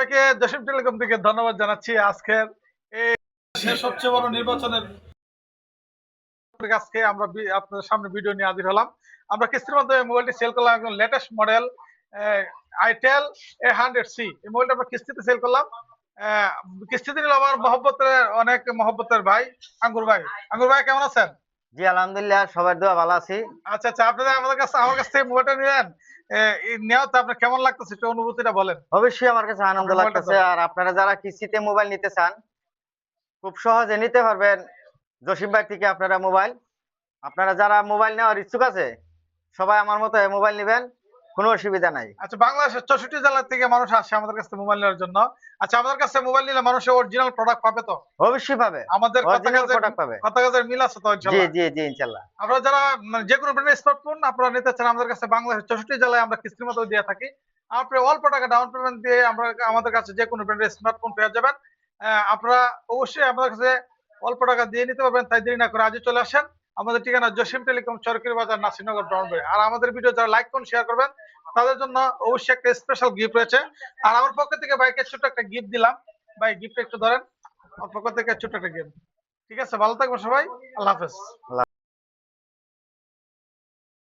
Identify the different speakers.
Speaker 1: থেকে জসিম টেলিকম থেকে ধন্যবাদ জানাচ্ছি আজকের এই সবচেয়ে বড় নির্বাচনের আজকে আমরা আপনাদের সামনে ভিডিও নিয়ে হাজির হলাম। আমরা কিস্তির মাধ্যমে মোবাইলটি সেল করলাম, একদম লেটেস্ট মডেল আইটেল A100C। এই মোবাইলটা আমরা কিস্তিতে সেল করলাম। কিস্তিতে নিল আমার অনেক মহব্বতের ভাই আঙ্গুর ভাই। আঙ্গুর ভাই কেমন আছেন?
Speaker 2: জি আলহামদুলিল্লাহ, সবার দোয়া ভালো আছি।
Speaker 1: আচ্ছা আচ্ছা, আপনারা আমার কাছ থেকে মোবাইলটা নিলেন, নেওয়াতে আপনার কেমন লাগতেছে একটু অনুভূতিটা বলেন।
Speaker 2: অবশ্যই আমার কাছে আনন্দ
Speaker 1: আপনার মোবাইলটা
Speaker 2: লাগতেছে। আর আপনারা যারা কিস্তিতে মোবাইল নিতে চান খুব সহজে নিতে পারবেন জসিম ভাই থেকে আপনারা মোবাইল। আপনারা যারা মোবাইল নেওয়ার ইচ্ছুক আছে সবাই আমার মতো মোবাইল নেবেন, কোনো অসুবিধা নাই।
Speaker 1: আচ্ছা, বাংলাদেশের 64 জেলা থেকে মানুষ আসে আমাদের কাছে মোবাইল নেওয়ার জন্য। আচ্ছা, আমাদের কাছে মোবাইল নিলে মানুষের অরিজিনাল প্রোডাক্ট পাবে তো?
Speaker 2: অবশ্যই পাবে,
Speaker 1: আমাদের
Speaker 2: অরিজিনাল প্রোডাক্ট পাবে।
Speaker 1: কথা কাজের মিল আছে তো
Speaker 2: জি
Speaker 1: ইনশাআল্লাহ?
Speaker 2: জি জি ইনশাআল্লাহ।
Speaker 1: আপনারা যারা যে কোনো ব্র্যান্ডের স্মার্টফোন আপনারা নিতে চান আমাদের কাছে বাংলাদেশের 64 জেলায় আমরা কিস্তির মতো দিয়ে থাকি। আপনি অল্প টাকা ডাউন পেমেন্ট দিয়ে আমাদের কাছে যে কোনো ব্র্যান্ডের স্মার্টফোন পেয়ে যাবেন। আপনারা অবশ্যই আমাদের কাছে অল্প টাকা দিয়ে নিতে পারবেন, তাই দেরি না করে আজই চলে আসেন। আমাদের ঠিকানা জসিম টেলিকম, চরকির বাজার, নাসিরনগর, ব্রাউনবাড়ি। আর আমাদের ভিডিও যারা লাইক করুন শেয়ার করবেন তাদের জন্য অবশ্যই একটা স্পেশাল গিফট রয়েছে। আর আমার পক্ষ থেকে ভাইকে ছোট্ট একটা গিফট দিলাম। ভাই গিফট একটু ধরেন, আমার পক্ষ থেকে ছোট্ট একটা গিফট। ঠিক আছে, ভালো থাকবেন সবাই। আল্লাহ হাফেজ।